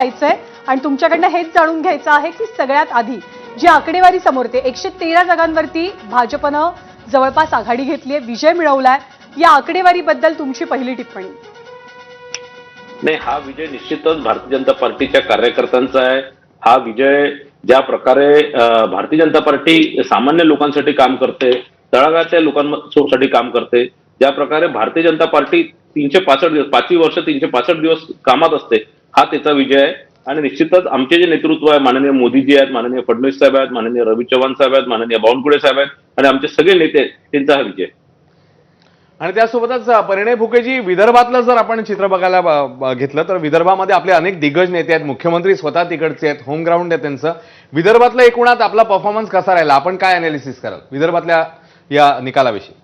जायचंय आणि तुमच्याकडनं हेच जाणून घ्यायचं आहे की सगळ्यात आधी जी आकडेवारी समोर येते 113 जागांवरती भाजपनं जवळपास आघाडी घेतली आहे, विजय मिळवलाय. या आकडेवारीबद्दल तुमची पहिली टिप्पणी. नाही, हा विजय निश्चितच भारतीय जनता पार्टीच्या कार्यकर्त्यांचा आहे. हा विजय ज्या प्रकारे भारतीय जनता पार्टी सामान्य लोकांसाठी काम करते, तळागाळातल्या लोकांसाठी काम करते, ज्या प्रकारे भारतीय जनता पार्टी 365 दिवस 5 वर्ष 365 दिवस कामात असते, हा त्याचा विजय आहे. आणि निश्चितच आमचे जे नेतृत्व आहे, माननीय मोदीजी आहेत, माननीय फडणवीस साहेब आहेत, माननीय रवी चव्हाण साहेब आहेत, माननीय बावनकुळे साहेब आहेत आणि आमचे सगळे नेते, त्यांचा हा विजय. आणि त्यासोबतच परिणय फुकेजी, विदर्भातलं जर आपण चित्र बघायला घेतलं तर विदर्भामध्ये आपले अनेक दिग्गज नेते आहेत, मुख्यमंत्री स्वतः तिकडचे आहेत, होम ग्राउंड आहे त्यांचं. विदर्भातलं एकूणात आपला परफॉर्मन्स कसा राहिला, आपण काय अनालिसिस कराल विदर्भातल्या या निकालाविषयी?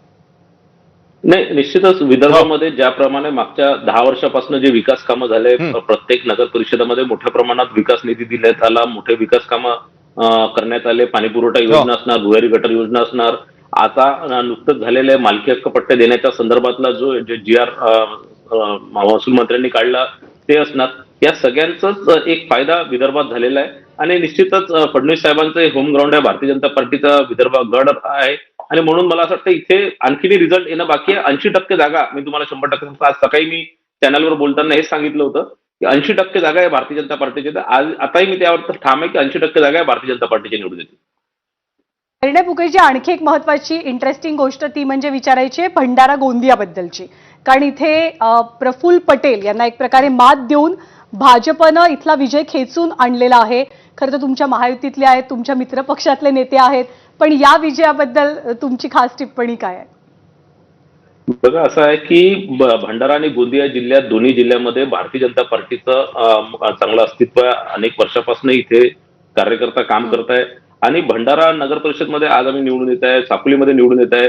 नाही, निश्चितच विदर्भामध्ये ज्याप्रमाणे मागच्या 10 वर्षापासून जे विकास कामं झाले, प्रत्येक नगर परिषदेमध्ये मोठ्या प्रमाणात विकास निधी दिल्यात आला, मोठे विकास कामं करण्यात आले. पाणी पुरवठा योजना असणार, भुयारी गटर योजना असणार, आता नुकतंच झालेले मालकी हक्क पट्टे देण्याच्या संदर्भातला जो GR महसूल मंत्र्यांनी काढला ते असणार. या सगळ्यांचाच एक फायदा विदर्भात झालेला आहे. आणि निश्चितच फडणवीस साहेबांचं होम ग्राउंड आहे, भारतीय जनता पार्टीचा विदर्भ गड आहे. आणि म्हणून मला असं वाटतं इथे आणखीन रिझल्ट येणं बाकी आहे. 80% जागा मी तुम्हाला 100% सांगतो. आज सकाळी मी चॅनलवर बोलताना हेच सांगितलं होतं की 80% जागा आहे भारतीय जनता पार्टीची. तर आज आताही मी त्यावर ठाम आहे की 80% जागा आहे भारतीय जनता पार्टीची निवडून येतील. परिणय फुकेजी, आणखी एक महत्वाची इंटरेस्टिंग गोष्ट ती म्हणजे विचारायची आहे भंडारा गोंदियाबद्दलची. कारण इथे प्रफुल्ल पटेल यांना एक प्रकारे मात देऊन भाजपनं इथला विजय खेचून आणलेला आहे. खरं तर तुमच्या महायुतीतले आहेत, तुमच्या मित्रपक्षातले नेते आहेत, पण या विजयाबद्दल तुमची खास टिप्पणी काय आहे? बघा, असं आहे की भंडारा आणि गोंदिया जिल्ह्यात, दोन्ही जिल्ह्यामध्ये भारतीय जनता पार्टीचं चांगलं अस्तित्व आहे. अनेक वर्षापासून इथे कार्यकर्ता काम करत आहे. आणि भंडारा नगर परिषदमध्ये आज आम्ही निवडून येत आहे, साकोलीमध्ये निवडून येत आहे,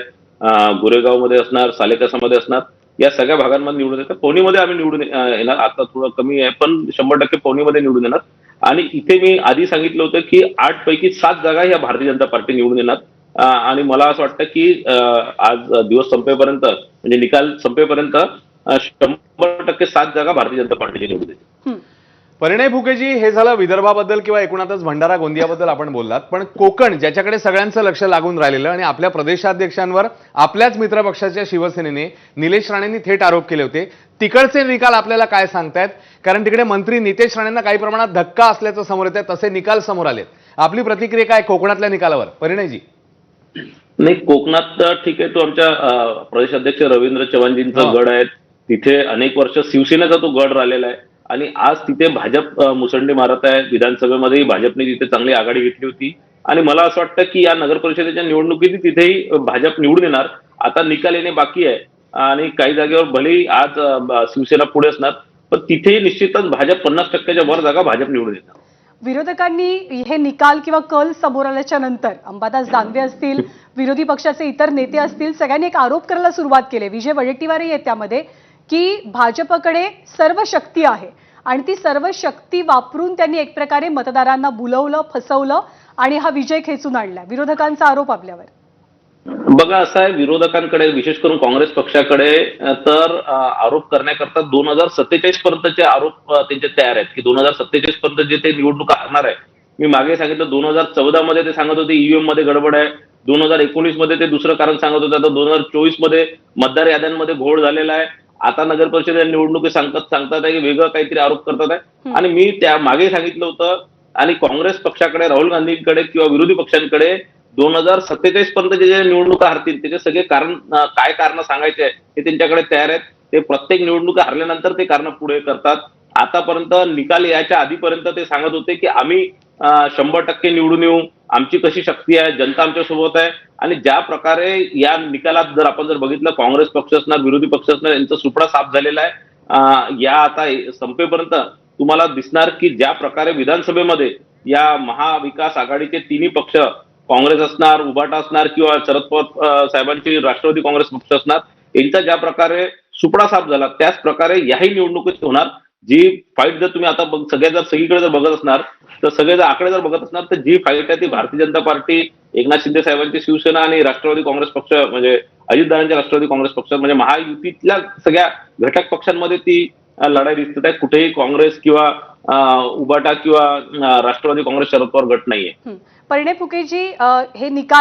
गोरेगावमध्ये असणार, सालेकसामध्ये असणार, या सगळ्या भागांमध्ये निवडून येतात. पवनीमध्ये आम्ही निवडून येणार. आता थोडं कमी आहे, पण 100% पवनीमध्ये निवडून येणार. आणि इथे मी आधी सांगितलं होतं की 8 पैकी 7 जागा ह्या भारतीय जनता पार्टी निवडून येणार. आणि मला असं वाटतं की आज दिवस संपेपर्यंत, म्हणजे निकाल संपेपर्यंत 100% 7 जागा भारतीय जनता पार्टीची निवडून येतील. परिणय फुकेजी, हे झालं विदर्भाबद्दल किंवा एकूणातच भंडारा गोंदियाबद्दल आपण बोललात. पण कोकण, ज्याच्याकडे सगळ्यांचं लक्ष लागून राहिलेलं आणि आपल्या प्रदेशाध्यक्षांवर आपल्याच मित्रपक्षाच्या शिवसेनेने निलेश राणेंनी थेट आरोप केले होते, तिकडचे निकाल आपल्याला काय सांगतायत? कारण तिकडे मंत्री नितेश राणेंना काही प्रमाणात धक्का असल्याचं समोर येत आहे, तसे निकाल समोर आलेत. आपली प्रतिक्रिया काय कोकणातल्या निकालावर, परिणयजी? नाही, कोकणात ठीक आहे, तो आमच्या प्रदेशाध्यक्ष रवींद्र चव्हाणजींचा गड आहे. तिथे अनेक वर्ष शिवसेनेचा तो गड राहिलेला आहे. आणि आज तिथे भाजप मुसंडी मारत आहे. विधानसभेमध्येही भाजपने तिथे चांगली आघाडी घेतली होती. आणि मला असं वाटतं की या नगर परिषदेच्या निवडणुकीत तिथेही भाजप निवडून येणार. आता निकाल येणे बाकी आहे. आणि काही जागेवर भलेही आज शिवसेना पुढे असणार, पण तिथेही निश्चितच भाजप 50%च्या वर जागा भाजप निवडून येणार. विरोधकांनी हे निकाल किंवा कल समोर आल्याच्या नंतर अंबादास दानवे असतील, विरोधी पक्षाचे इतर नेते असतील, सगळ्यांनी एक आरोप करायला सुरुवात केली. विजय वडेट्टीवारही आहेत त्यामध्ये, की भाजपकडे सर्व शक्ती आहे आणि ती सर्व शक्ती वापरून त्यांनी एक प्रकारे मतदारांना बुलवलं, फसवलं आणि हा विजय खेचून आणला. विरोधकांचा आरोप आपल्यावर. बघा, असं आहे, विरोधकांकडे, विशेष करून काँग्रेस पक्षाकडे तर आरोप करण्याकरता 2047 पर्यंतचे आरोप त्यांचे तयार आहेत की 2047 पर्यंत जे ते निवडणुका हारणार आहे. मी मागे सांगितलं 2014 मध्ये ते सांगत होते ईव्हीएम मध्ये गडबड आहे, 2019 मध्ये ते दुसरं कारण सांगत होते, आता 2024 मध्ये मतदार याद्यांमध्ये घोळ झालेला आहे. आता नगर परिषद निवडणुकी सांगतात आहे की वेगळं काहीतरी आरोप करतात आहे. आणि मी त्या मागे सांगितलं होतं, आणि काँग्रेस पक्षाकडे, राहुल गांधींकडे किंवा विरोधी पक्षांकडे 2047 पर्यंत जे निवडणुका हरतील त्याचे सगळे कारण, काय कारण सांगायचे आहे हे त्यांच्याकडे तयार आहेत. ते प्रत्येक निवडणुका हरल्यानंतर ते कारण पुढे करतात. आतापर्यंत निकाल यायच्या आधीपर्यंत ते सांगत होते की आम्ही 100% निवडून येऊ, आमची कशी शक्ती आहे, जनता आमच्या सोबत आहे. आणि ज्या प्रकारे या निकालात जर आपण बघितलं, काँग्रेस पक्ष असणार, विरोधी पक्ष असणार, यांचा सुपडा साफ झालेला आहे. या आता संपेपर्यंत तुम्हाला दिसणार की ज्या प्रकारे विधानसभेमध्ये या महाविकास आघाडीचे तिन्ही पक्ष, काँग्रेस असणार, उभाटा असणार किंवा शरद पवार साहेबांची राष्ट्रवादी काँग्रेस पक्ष असणार, यांचा ज्या प्रकारे सुपडा साफ झाला, त्याच प्रकारे याही निवडणुकीत होणार. जी फाईट जर तुम्ही आता सगळीकडे जर बघत असणार, तर सगळे जर आकडे जर बघत असणार, तर जी फाईट आहे ती भारतीय जनता पार्टी, एकनाथ शिंदे साहेबांची शिवसेना आणि राष्ट्रवादी काँग्रेस पक्ष, म्हणजे अजितदादांच्या राष्ट्रवादी काँग्रेस पक्ष, म्हणजे महायुतीतल्या सगळ्या घटक पक्षांमध्ये ती लढाई दिसत आहे. कुठेही काँग्रेस किंवा उबाटा किंवा राष्ट्रवादी काँग्रेस शरद पवार गट नाहीये. परिणय फुकेजी, हे निकाल